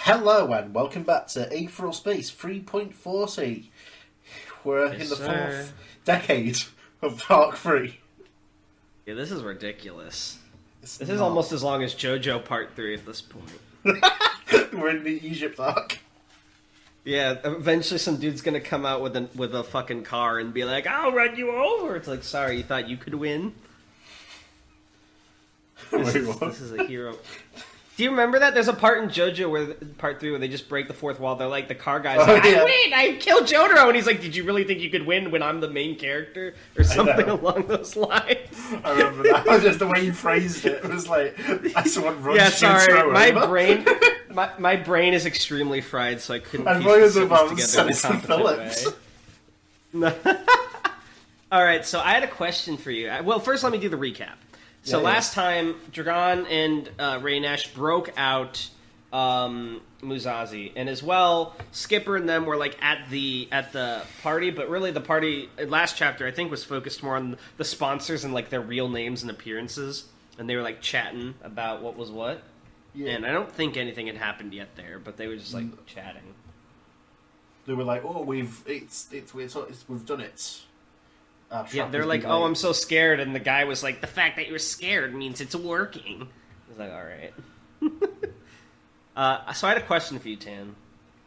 Hello and welcome back to Aetheral Space 3.40. We're in the fourth decade of Dark 3. Yeah, this is ridiculous. This is almost as long as JoJo Part 3 at this point. We're in the Egypt arc. Yeah, eventually some dude's gonna come out with a fucking car and be like, "I'll run you over." It's like, sorry, you thought you could win? This is a hero. Do you remember that? There's a part in JoJo Part 3 where they just break the fourth wall. They're like, the car guy's like, I win! I killed Jotaro! And he's like, did you really think you could win when I'm the main character? Or something along those lines. I remember that. Just the way you phrased it. It was like, someone runs yeah, sorry. My brain is extremely fried, so I couldn't piece the sentences together in a competent way. Alright, so I had a question for you. Well, first let me do the recap. So last time, Dragon and Raynash broke out Musashi, and as well, Skipper and them were like at the party, but really the party last chapter I think was focused more on the sponsors and like their real names and appearances, and they were like chatting about what was what. Yeah. And I don't think anything had happened yet there, but they were just like chatting. They were like, "Oh, we've done it." Yeah, they're like, "Oh, I'm so scared," and the guy was like, "The fact that you're scared means it's working." I was like, "All right." So I had a question for you, Tan.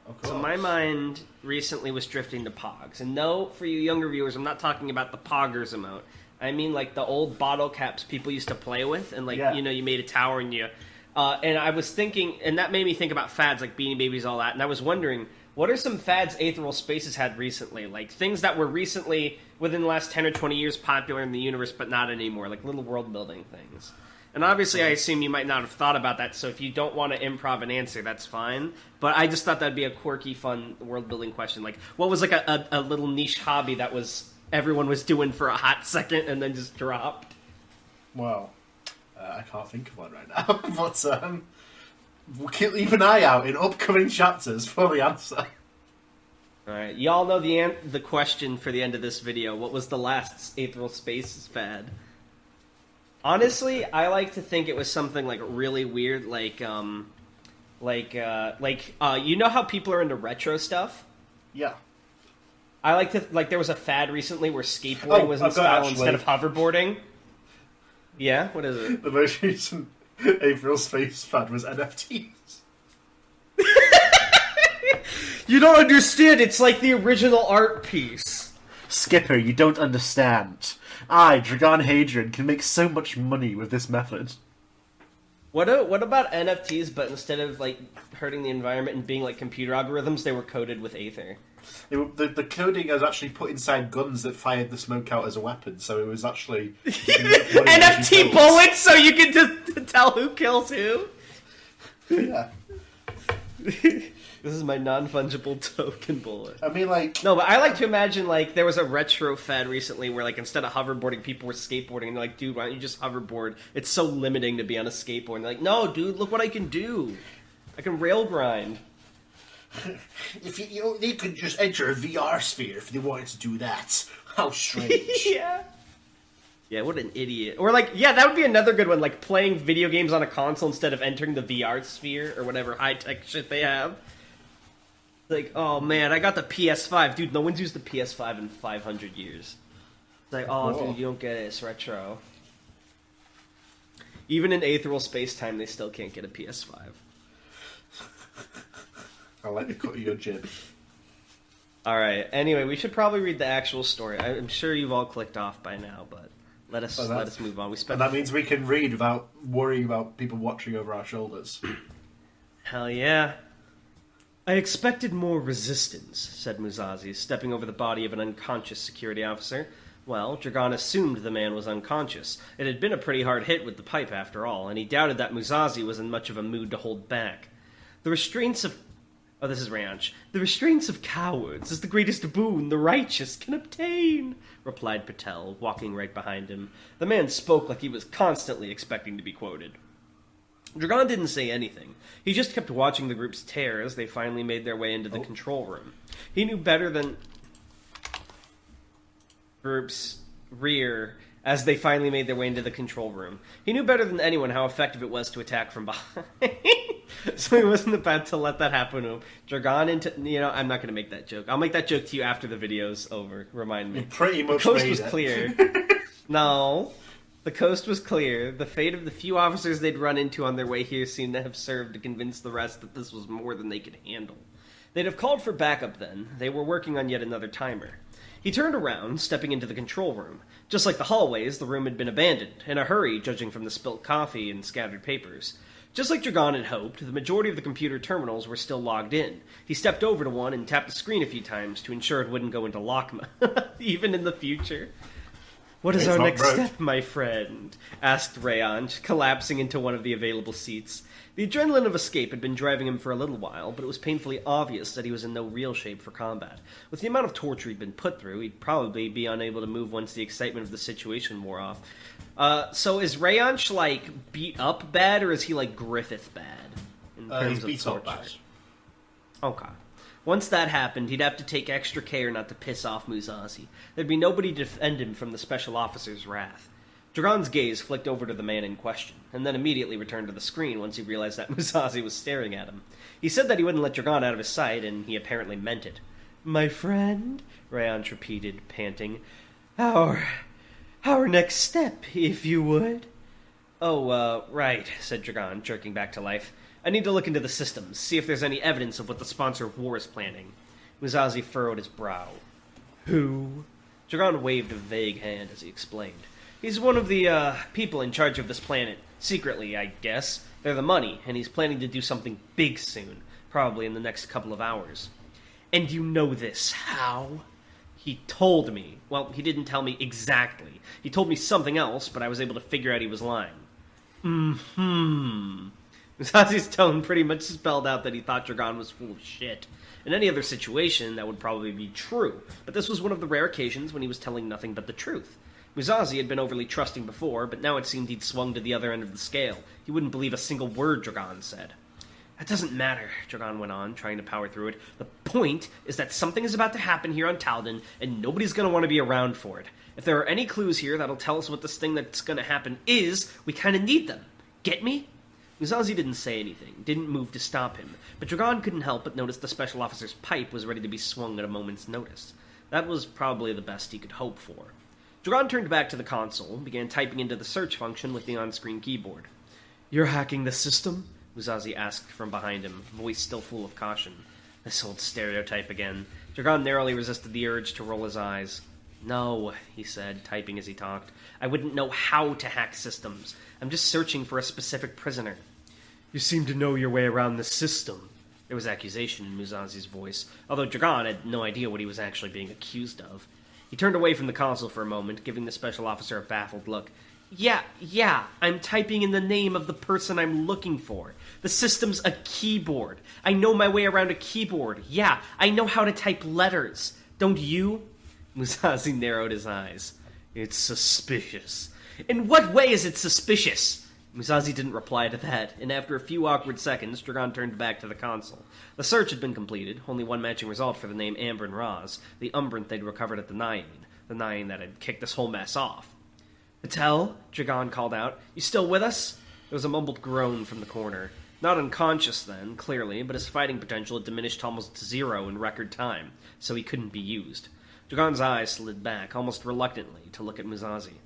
Of course. So my mind recently was drifting to Pogs, and no, for you younger viewers, I'm not talking about the Poggers emote. I mean like the old bottle caps people used to play with, and like you made a tower and you. And I was thinking, and that made me think about fads like Beanie Babies, all that, and I was wondering, what are some fads Aetheral Space has had recently? Like, things that were recently, within the last 10 or 20 years, popular in the universe, but not anymore. Like, little world-building things. And obviously, I assume you might not have thought about that, so if you don't want to improv an answer, that's fine. But I just thought that'd be a quirky, fun, world-building question. Like, what was, like, a little niche hobby that everyone was doing for a hot second and then just dropped? Well, I can't think of one right now, but, we'll keep an eye out in upcoming chapters for the answer. Alright, y'all know the question for the end of this video. What was the last Aetheral Space fad? Honestly, I like to think it was something like really weird, like you know how people are into retro stuff? Yeah. I like to, there was a fad recently where skateboarding was in style instead of hoverboarding. Yeah? What is it? The most recent Aetheral Space fad was NFTs. You don't understand, it's like the original art piece. Skipper, you don't understand. I, Dragon Hadrian, can make so much money with this method. What about NFTs, but instead of like hurting the environment and being like computer algorithms, they were coded with Aether? The coding was actually put inside guns that fired the smoke out as a weapon, so it was actually... NFT bullets, so you can just tell who kills who? Yeah. This is my non-fungible token bullet. I mean, like... No, but I like to imagine, like, there was a retro fad recently where, like, instead of hoverboarding, people were skateboarding, and they're like, dude, why don't you just hoverboard? It's so limiting to be on a skateboard. And they're like, no, dude, look what I can do. I can rail grind. If they could just enter a VR sphere if they wanted to do that. How strange. Yeah. Yeah, what an idiot. Or, like, yeah, that would be another good one, like, playing video games on a console instead of entering the VR sphere, or whatever high-tech shit they have. Like, oh man, I got the PS5. Dude, no one's used the PS5 in 500 years. It's like, oh, dude, you don't get it. It's retro. Even in Aetheral Space time, they still can't get a PS5. I'll let you cut your jib. Alright, anyway, we should probably read the actual story. I'm sure you've all clicked off by now, but let us move on. And that means we can read without worrying about people watching over our shoulders. Hell yeah. I expected more resistance, said Musashi, stepping over the body of an unconscious security officer. Well, Dragon assumed the man was unconscious. It had been a pretty hard hit with the pipe, after all, and he doubted that Musashi was in much of a mood to hold back. The restraints of... Oh, this is Ranch. The restraints of cowards is the greatest boon the righteous can obtain, replied Patel, walking right behind him. The man spoke like he was constantly expecting to be quoted. Dragon didn't say anything. He just kept watching the group's tear as they finally made their way into the control room. He knew better than... group's rear as they finally made their way into the control room. He knew better than anyone how effective it was to attack from behind. So he wasn't about to let that happen to him. Dragon into... I'm not going to make that joke. I'll make that joke to you after the video's over. Remind me. You pretty much the coast made was it. Clear. No. The coast was clear. The fate of the few officers they'd run into on their way here seemed to have served to convince the rest that this was more than they could handle. They'd have called for backup then. They were working on yet another timer. He turned around, stepping into the control room. Just like the hallways, the room had been abandoned, in a hurry, judging from the spilt coffee and scattered papers. Just like Dragon had hoped, the majority of the computer terminals were still logged in. He stepped over to one and tapped the screen a few times to ensure it wouldn't go into lock mode, even in the future. "What is our next step, my friend?" asked Rayon, collapsing into one of the available seats. The adrenaline of escape had been driving him for a little while, but it was painfully obvious that he was in no real shape for combat. With the amount of torture he'd been put through, he'd probably be unable to move once the excitement of the situation wore off. So is Rayon, beat up bad, or is he, Griffith bad? In terms he's beat up bad. Okay. Once that happened, he'd have to take extra care not to piss off Musashi. There'd be nobody to defend him from the special officer's wrath. Dragon's gaze flicked over to the man in question, and then immediately returned to the screen once he realized that Musashi was staring at him. He said that he wouldn't let Dragon out of his sight, and he apparently meant it. "My friend?" Rayon repeated, panting. Our next step, if you would." "Oh, right," said Dragon, jerking back to life. "I need to look into the systems, see if there's any evidence of what the sponsor of war is planning." Musashi furrowed his brow. "Who?" Dragon waved a vague hand as he explained. "He's one of the, people in charge of this planet. Secretly, I guess. They're the money, and he's planning to do something big soon. Probably in the next couple of hours." "And you know this. How?" "He told me. Well, he didn't tell me exactly. He told me something else, but I was able to figure out he was lying." "Mm-hmm." Musashi's tone pretty much spelled out that he thought Dragon was full of shit. In any other situation, that would probably be true, but this was one of the rare occasions when he was telling nothing but the truth. Musashi had been overly trusting before, but now it seemed he'd swung to the other end of the scale. He wouldn't believe a single word Dragon said. "That doesn't matter," Dragon went on, trying to power through it. "The point is that something is about to happen here on Talden, and nobody's going to want to be around for it. If there are any clues here that'll tell us what this thing that's going to happen is, we kind of need them. Get me?" Musashi didn't say anything, didn't move to stop him, but Dragon couldn't help but notice the special officer's pipe was ready to be swung at a moment's notice. That was probably the best he could hope for. Dragon turned back to the console, and began typing into the search function with the on-screen keyboard. "You're hacking the system?" Musashi asked from behind him, voice still full of caution. This old stereotype again. Dragon narrowly resisted the urge to roll his eyes. "No," he said, typing as he talked. "I wouldn't know how to hack systems. I'm just searching for a specific prisoner." "You seem to know your way around the system." There was accusation in Musashi's voice, although Dragon had no idea what he was actually being accused of. He turned away from the console for a moment, giving the special officer a baffled look. Yeah, I'm typing in the name of the person I'm looking for. The system's a keyboard. I know my way around a keyboard. Yeah, I know how to type letters. Don't you?" Musashi narrowed his eyes. "It's suspicious." "In what way is it suspicious?" Musashi didn't reply to that, and after a few awkward seconds, Dragon turned back to the console. The search had been completed, only one matching result for the name Ambrin Raz, the umbrant they'd recovered at the Nine that had kicked this whole mess off. "Patel?" Dragon called out. "You still with us?" There was a mumbled groan from the corner. Not unconscious then, clearly, but his fighting potential had diminished almost to zero in record time, so he couldn't be used. Dragon's eyes slid back, almost reluctantly, to look at Musashi.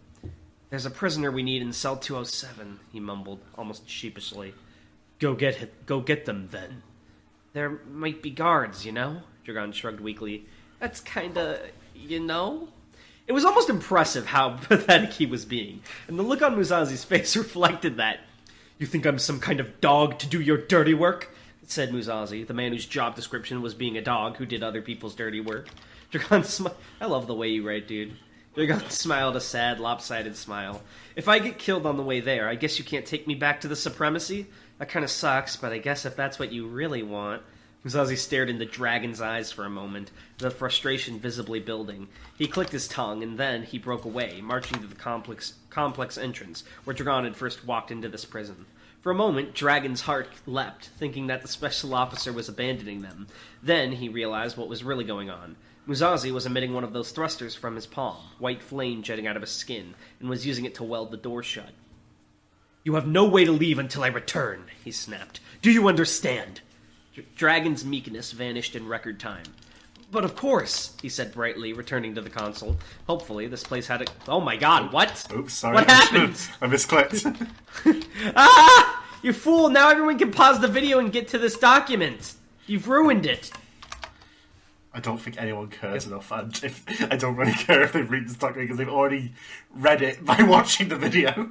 "There's a prisoner we need in cell 207, he mumbled, almost sheepishly. Go get them, then." "There might be guards, you know?" Dragon shrugged weakly. "That's kinda, you know?" It was almost impressive how pathetic he was being, and the look on Musashi's face reflected that. "You think I'm some kind of dog to do your dirty work?" said Musashi, the man whose job description was being a dog who did other people's dirty work. Dragon smiled. I love the way you write, dude. Dragon smiled a sad, lopsided smile. "If I get killed on the way there, I guess you can't take me back to the Supremacy? That kind of sucks, but I guess if that's what you really want..." Musashi stared into Dragon's eyes for a moment, the frustration visibly building. He clicked his tongue, and then he broke away, marching to the complex entrance, where Dragon had first walked into this prison. For a moment, Dragon's heart leapt, thinking that the special officer was abandoning them. Then he realized what was really going on. Musashi was emitting one of those thrusters from his palm, white flame jetting out of his skin, and was using it to weld the door shut. "You have no way to leave until I return," he snapped. Do you understand? Dragon's meekness vanished in record time. But of course, he said brightly, returning to the console. Hopefully, this place had a... Oh my god, what? Oops, sorry. What happened? I misclicked. Ah! You fool! Now everyone can pause the video and get to this document. You've ruined it. I don't think anyone cares enough, and I don't really care if they read this document because they've already read it by watching the video.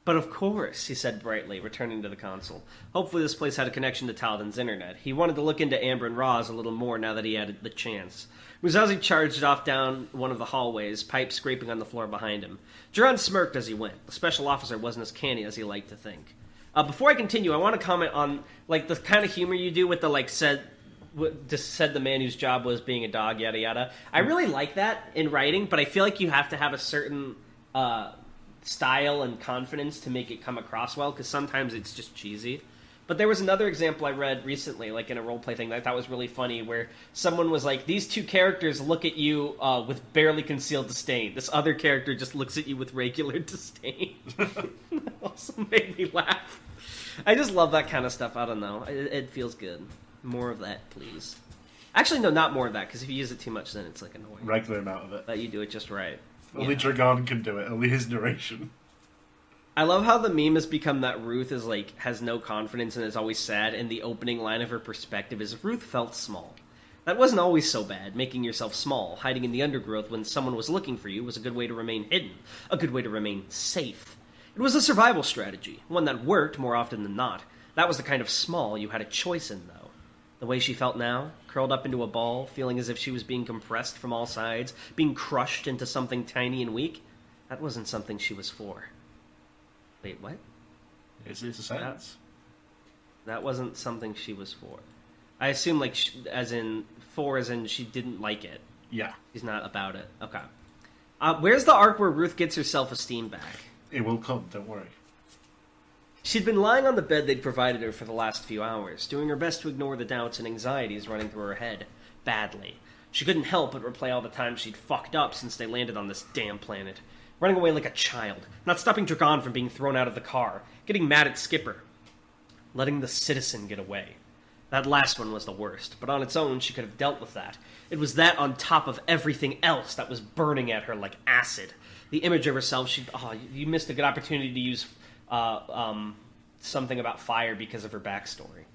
But of course, he said brightly, returning to the console. Hopefully this place had a connection to Taldan's internet. He wanted to look into Amber and Roz a little more now that he had the chance. Musashi charged off down one of the hallways, pipe scraping on the floor behind him. Duran smirked as he went. The special officer wasn't as canny as he liked to think. Before I continue, I want to comment on the kind of humor you do with the said the man whose job was being a dog, yada yada. I really like that in writing, but I feel like you have to have a certain style and confidence to make it come across well, because sometimes it's just cheesy. But there was another example I read recently, in a roleplay thing that I thought was really funny, where someone was like, these two characters look at you with barely concealed disdain. This other character just looks at you with regular disdain. That also made me laugh. I just love that kind of stuff. I don't know. It feels good. More of that, please. Actually, no, not more of that, because if you use it too much, then it's annoying. Regular amount of it. But you do it just right. Only Dragon can do it. Only his narration. I love how the meme has become that Ruth is has no confidence and is always sad, and the opening line of her perspective is Ruth felt small. That wasn't always so bad. Making yourself small, hiding in the undergrowth when someone was looking for you, was a good way to remain hidden, a good way to remain safe. It was a survival strategy, one that worked more often than not. That was the kind of small you had a choice in, though. The way she felt now, curled up into a ball, feeling as if she was being compressed from all sides, being crushed into something tiny and weak, that wasn't something she was for. Wait, what? It's a sentence. That wasn't something she was for. I assume, as in she didn't like it. Yeah. She's not about it. Okay. Where's the arc where Ruth gets her self-esteem back? It will come, don't worry. She'd been lying on the bed they'd provided her for the last few hours, doing her best to ignore the doubts and anxieties running through her head. Badly. She couldn't help but replay all the times she'd fucked up since they landed on this damn planet. Running away like a child, not stopping Dragon from being thrown out of the car, getting mad at Skipper, letting the citizen get away. That last one was the worst, but on its own she could have dealt with that. It was that on top of everything else that was burning at her like acid. The image of herself, you missed a good opportunity to use something about fire because of her backstory.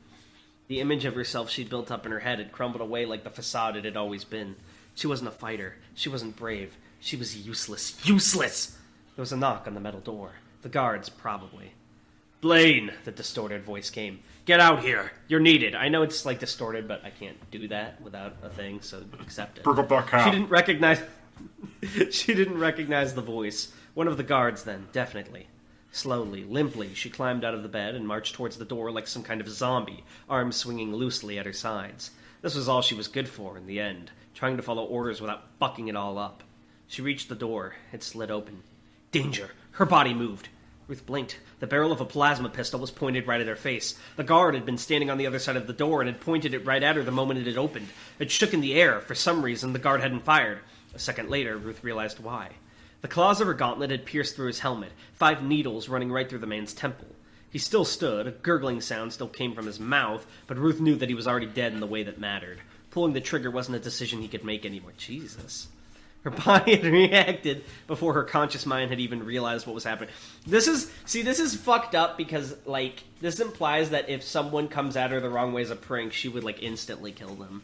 The image of herself she'd built up in her head had crumbled away like the facade it had always been. She wasn't a fighter. She wasn't brave. She was useless. Useless! There was a knock on the metal door. The guards, probably. Blaine, the distorted voice came. Get out here. You're needed. I know it's distorted, but I can't do that without a thing, so accept it. She didn't recognize... She didn't recognize the voice. One of the guards, then, definitely. Slowly, limply, she climbed out of the bed and marched towards the door like some kind of zombie, arms swinging loosely at her sides. This was all she was good for in the end, trying to follow orders without fucking it all up. She reached the door. It slid open. Danger! Her body moved. Ruth blinked. The barrel of a plasma pistol was pointed right at her face. The guard had been standing on the other side of the door and had pointed it right at her the moment it had opened. It shook in the air. For some reason, the guard hadn't fired. A second later, Ruth realized why. The claws of her gauntlet had pierced through his helmet, 5 needles running right through the man's temple. He still stood, a gurgling sound still came from his mouth, but Ruth knew that he was already dead in the way that mattered. Pulling the trigger wasn't a decision he could make anymore. Jesus. Her body had reacted before her conscious mind had even realized what was happening. This is fucked up because, this implies that if someone comes at her the wrong way as a prank, she would, instantly kill them.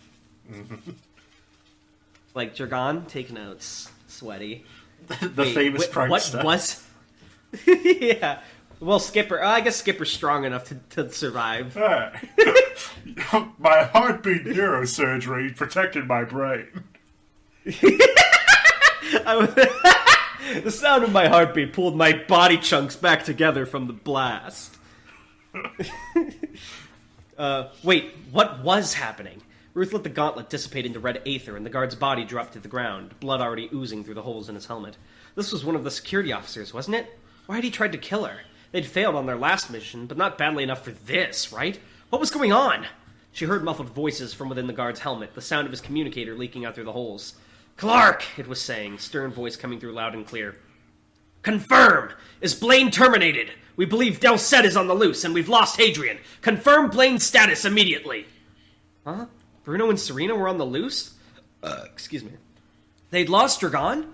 Dragon, take notes. Sweaty. The famous prankster. What was... Yeah. Well, Skipper... I guess Skipper's strong enough to survive. My heartbeat neurosurgery protected my brain. The sound of my heartbeat pulled my body chunks back together from the blast. Wait, what was happening? Ruth let the gauntlet dissipate into red aether, and the guard's body dropped to the ground, blood already oozing through the holes in his helmet. This was one of the security officers, wasn't it? Why had he tried to kill her? They'd failed on their last mission, but not badly enough for this, right? What was going on? She heard muffled voices from within the guard's helmet, the sound of his communicator leaking out through the holes. Clark, it was saying, stern voice coming through loud and clear. Confirm! Is Blaine terminated? We believe Del Set is on the loose, and we've lost Hadrian. Confirm Blaine's status immediately. Huh? Bruno and Serena were on the loose? Excuse me. They'd lost Dragon?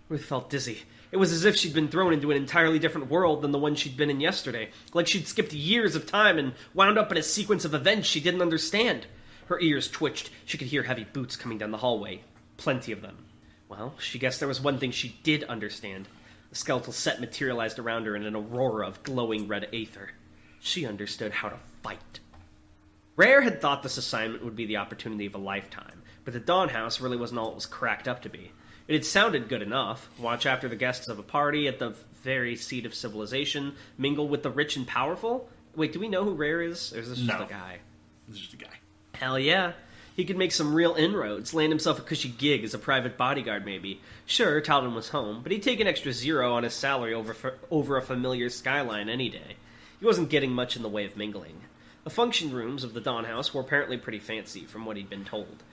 Ruth felt dizzy. It was as if she'd been thrown into an entirely different world than the one she'd been in yesterday. Like she'd skipped years of time and wound up in a sequence of events she didn't understand. Her ears twitched. She could hear heavy boots coming down the hallway. Plenty of them. Well, she guessed there was one thing she did understand. The skeletal set materialized around her in an aurora of glowing red aether. She understood how to fight. Rare had thought this assignment would be the opportunity of a lifetime, but the Dawn House really wasn't all it was cracked up to be. It had sounded good enough. Watch after the guests of a party at the very seat of civilization, mingle with the rich and powerful? Wait, do we know who Rare is? Or is this just a guy? This is just a guy. Hell yeah. He could make some real inroads, land himself a cushy gig as a private bodyguard maybe. Sure, Talden was home, but he'd take an extra zero on his salary over a familiar skyline any day. He wasn't getting much in the way of mingling. The function rooms of the Dawn House were apparently pretty fancy, from what he'd been told.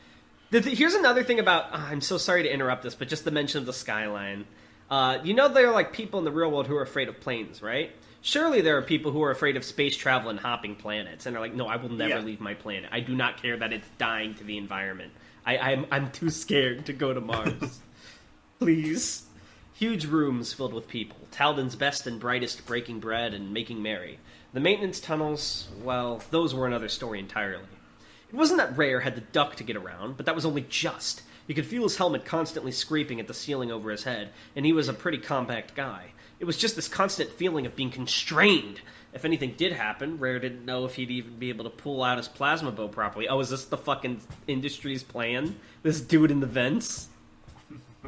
Here's another thing about... I'm so sorry to interrupt this, but just the mention of the skyline. You know there are, like, people in the real world who are afraid of planes, right? Surely there are people who are afraid of space travel and hopping planets, and are like, no, I will never leave my planet. I do not care that it's dying to the environment. I'm too scared to go to Mars. Please. Huge rooms filled with people. Talden's best and brightest breaking bread and making merry. The maintenance tunnels, well, those were another story entirely. It wasn't that Rare had to duck to get around, but that was only just. You could feel his helmet constantly scraping at the ceiling over his head, and he was a pretty compact guy. It was just this constant feeling of being constrained. If anything did happen, Rare didn't know if he'd even be able to pull out his plasma bow properly. Oh, is this the fucking industry's plan? This dude in the vents?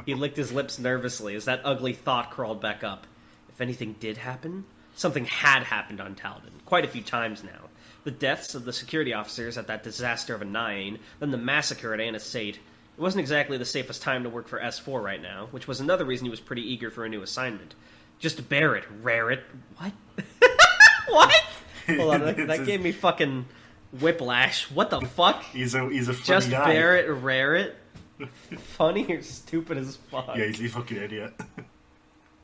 He licked his lips nervously as that ugly thought crawled back up. If anything did happen? Something had happened on Talden, quite a few times now. The deaths of the security officers at that disaster of a 9, then the massacre at Anisate. It wasn't exactly the safest time to work for S4 right now, which was another reason he was pretty eager for a new assignment. Just bear it, Rare it. What? What? Hold on, that gave me fucking whiplash. What the fuck? He's a funny Just guy. bear it, Rare it? Funny or stupid as fuck? Yeah, he's a fucking idiot.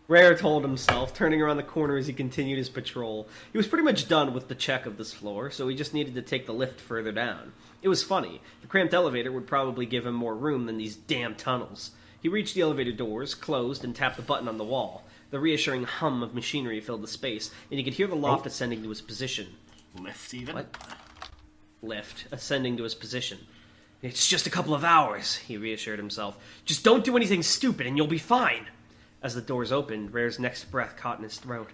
Rare told himself, turning around the corner as he continued his patrol. He was pretty much done with the check of this floor, so he just needed to take the lift further down. It was funny. The cramped elevator would probably give him more room than these damn tunnels. He reached the elevator doors, closed, and tapped the button on the wall. The reassuring hum of machinery filled the space, and he could hear the loft ascending to his position. Lift, even? What? Lift, ascending to his position. It's just a couple of hours, he reassured himself. Just don't do anything stupid and you'll be fine. As the doors opened, Rare's next breath caught in his throat.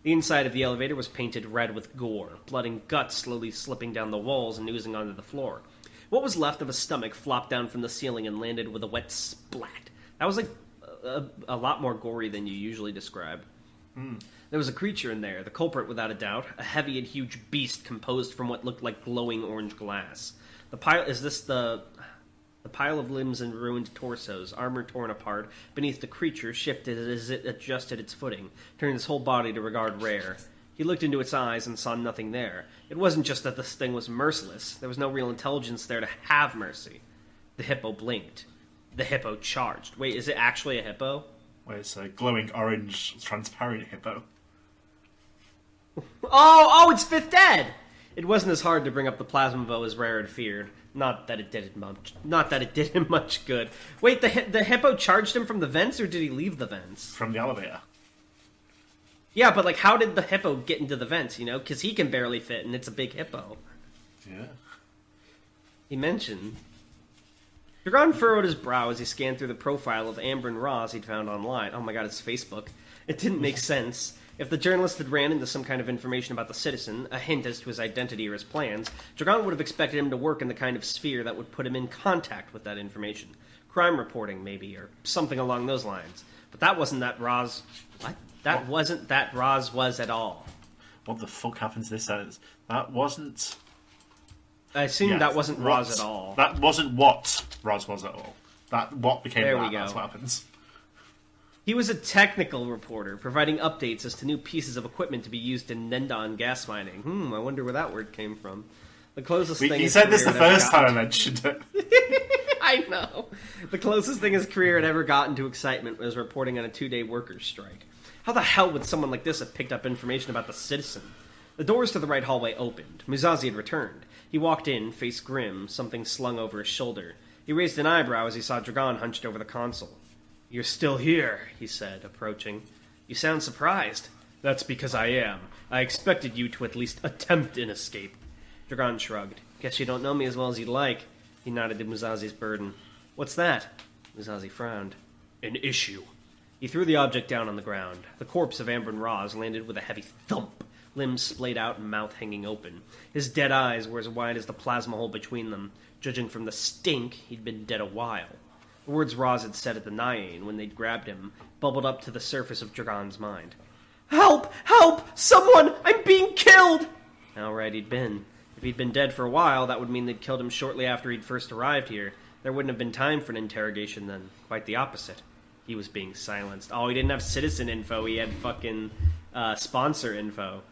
The inside of the elevator was painted red with gore, blood and guts slowly slipping down the walls and oozing onto the floor. What was left of a stomach flopped down from the ceiling and landed with a wet splat. That was like a lot more gory than you usually describe. There was a creature in there, the culprit without a doubt, a heavy and huge beast composed from what looked like glowing orange glass. The pile of limbs and ruined torsos, armor torn apart, beneath the creature shifted as it adjusted its footing, turning its whole body to regard Rare. He looked into its eyes and saw nothing there. It wasn't just that this thing was merciless. There was no real intelligence there to have mercy. The hippo blinked. The hippo charged. Wait, is it actually a hippo? Wait, it's a glowing orange, transparent hippo. Oh, it's Fifth Dead! It wasn't as hard to bring up the plasma bow as Rare had feared. Not that it did him much good. Wait, the hippo charged him from the vents, or did he leave the vents? From the elevator. Yeah, but like, how did the hippo get into the vents, you know? Because he can barely fit, and it's a big hippo. Yeah. He mentioned. Dragon furrowed his brow as he scanned through the profile of Ambrin Roz he'd found online. Oh my god, it's Facebook. It didn't make sense. If the journalist had ran into some kind of information about the citizen, a hint as to his identity or his plans, Dragon would have expected him to work in the kind of sphere that would put him in contact with that information. Crime reporting, maybe, or something along those lines. But that wasn't that Roz... What? That wasn't that Roz was at all. What the fuck happened to this sentence? That wasn't... I assume that wasn't Roz at all. That wasn't what Roz was at all. That what became there that. We go. That's what happens. He was a technical reporter, providing updates as to new pieces of equipment to be used in Nendon gas mining. I wonder where that word came from. The closest thing. You said this the first time I mentioned it. I know. The closest thing his career had ever gotten to excitement was reporting on a 2-day workers' strike. How the hell would someone like this have picked up information about the citizen? The doors to the right hallway opened. Musazi had returned. He walked in, face grim, something slung over his shoulder. He raised an eyebrow as he saw Dragon hunched over the console. "You're still here," he said, approaching. "You sound surprised." "That's because I am. I expected you to at least attempt an escape." Dragon shrugged. "Guess you don't know me as well as you'd like." He nodded to Musazi's burden. "What's that?" Musazi frowned. "An issue." He threw the object down on the ground. The corpse of Amber and Roz landed with a heavy thump, limbs splayed out and mouth hanging open. His dead eyes were as wide as the plasma hole between them. Judging from the stink, he'd been dead a while. The words Roz had said at the Naian when they'd grabbed him bubbled up to the surface of Dragon's mind. "Help! Help! Someone! I'm being killed!" How right he'd been. If he'd been dead for a while, that would mean they'd killed him shortly after he'd first arrived here. There wouldn't have been time for an interrogation then. Quite the opposite. He was being silenced. Oh, he didn't have citizen info. He had fucking sponsor info.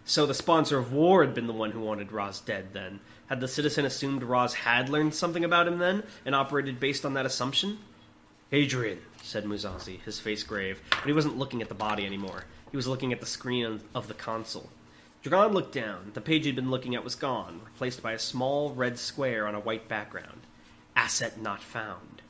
So the sponsor of war had been the one who wanted Roz dead then. Had the citizen assumed Roz had learned something about him then, and operated based on that assumption? "Adrian," said Musazi, his face grave, but he wasn't looking at the body anymore. He was looking at the screen of the console. Dragon looked down. The page he'd been looking at was gone, replaced by a small red square on a white background. "Asset not found."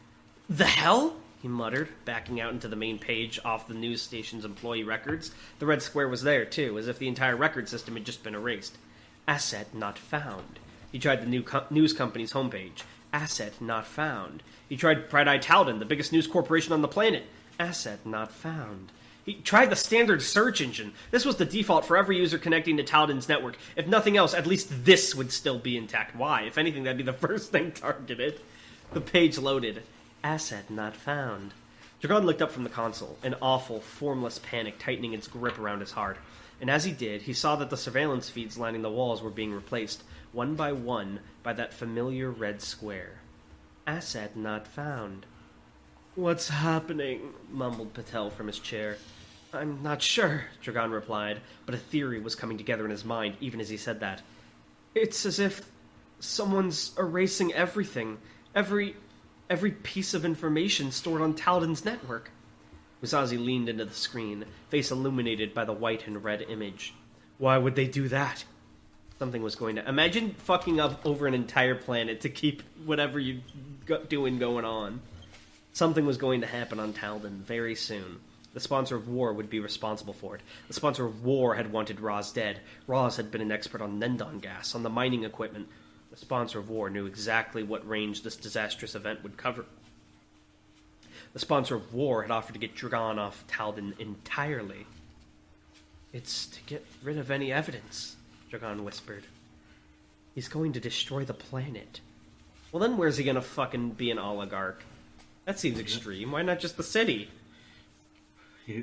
"The hell?" he muttered, backing out into the main page off the news station's employee records. The red square was there, too, as if the entire record system had just been erased. "Asset not found." He tried the news company's homepage. "Asset not found." He tried Bright Eye Talden, the biggest news corporation on the planet. "Asset not found." He tried the standard search engine. This was the default for every user connecting to Talden's network. If nothing else, at least this would still be intact. Why? If anything, that'd be the first thing targeted. The page loaded. "Asset not found." Dragon looked up from the console, an awful, formless panic tightening its grip around his heart. And as he did, he saw that the surveillance feeds lining the walls were being replaced, one by that familiar red square. "Asset not found." "What's happening?" mumbled Patel from his chair. "I'm not sure," Dragon replied, but a theory was coming together in his mind even as he said that. "It's as if someone's erasing everything, every piece of information stored on Talden's network." Musazi leaned into the screen, face illuminated by the white and red image. "Why would they do that?" Something was going to... Imagine fucking up over an entire planet to keep whatever you doing going on. Something was going to happen on Talden very soon. The sponsor of war would be responsible for it. The sponsor of war had wanted Roz dead. Roz had been an expert on Nendon gas, on the mining equipment. The sponsor of war knew exactly what range this disastrous event would cover. The sponsor of war had offered to get Dragon off Talden entirely. "It's to get rid of any evidence," Dragon whispered. "He's going to destroy the planet." Well, then where's he gonna fucking be an oligarch? That seems extreme. Why not just the city?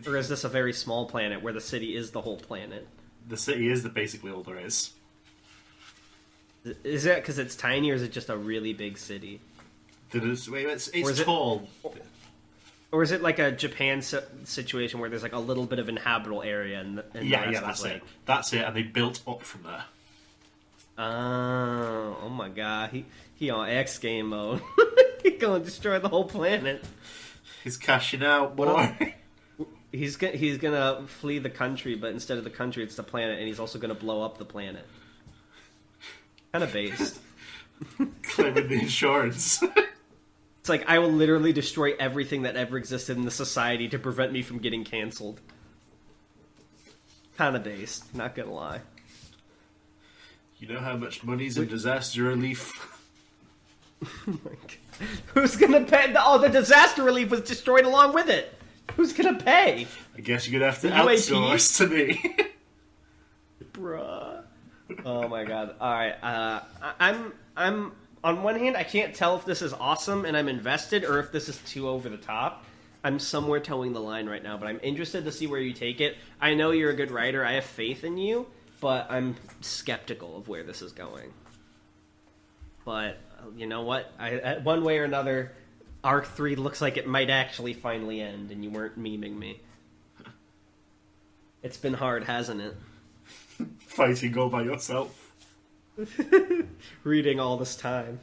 Or is this a very small planet where the city is the whole planet? The city is basically all there is. Is it because it's tiny, or is it just a really big city? It's tall. Or is it like a Japan situation where there's like a little bit of inhabitable area? And that's it. That's it, and they built up from there. Oh my god. He on X game mode. He gonna destroy the whole planet. He's cashing out, boy. He's gonna flee the country, but instead of the country, it's the planet, and he's also gonna blow up the planet. Kind of based. Claiming the insurance. It's like, I will literally destroy everything that ever existed in the society to prevent me from getting cancelled. Kind of based, not gonna lie. You know how much money's in disaster relief? Oh my god. Who's gonna pay? The disaster relief was destroyed along with it. Who's gonna pay? I guess you're gonna have to outsource to me. Bruh. Oh my god. Alright, I'm on one hand, I can't tell if this is awesome and I'm invested, or if this is too over the top. I'm somewhere towing the line right now, but I'm interested to see where you take it. I know you're a good writer, I have faith in you, but I'm skeptical of where this is going. But, you know what? One way or another, Arc 3 looks like it might actually finally end, and you weren't memeing me. It's been hard, hasn't it? Fighting all by yourself. Reading all this time.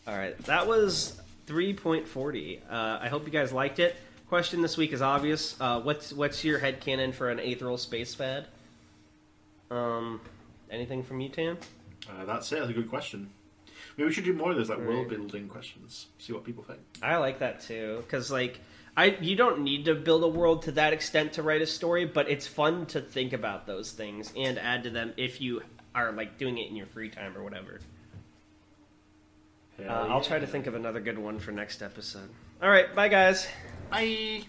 Alright, that was 3.40. I hope you guys liked it. question this week is obvious. What's your headcanon for an Aetheral space fad? Anything from you, Tan? That's it. That's a good question. Maybe we should do more of those world building questions. See what people think. I like that too, because you don't need to build a world to that extent to write a story, but it's fun to think about those things and add to them if you are doing it in your free time or whatever. I'll try to think of another good one for next episode. All right, bye guys. Bye.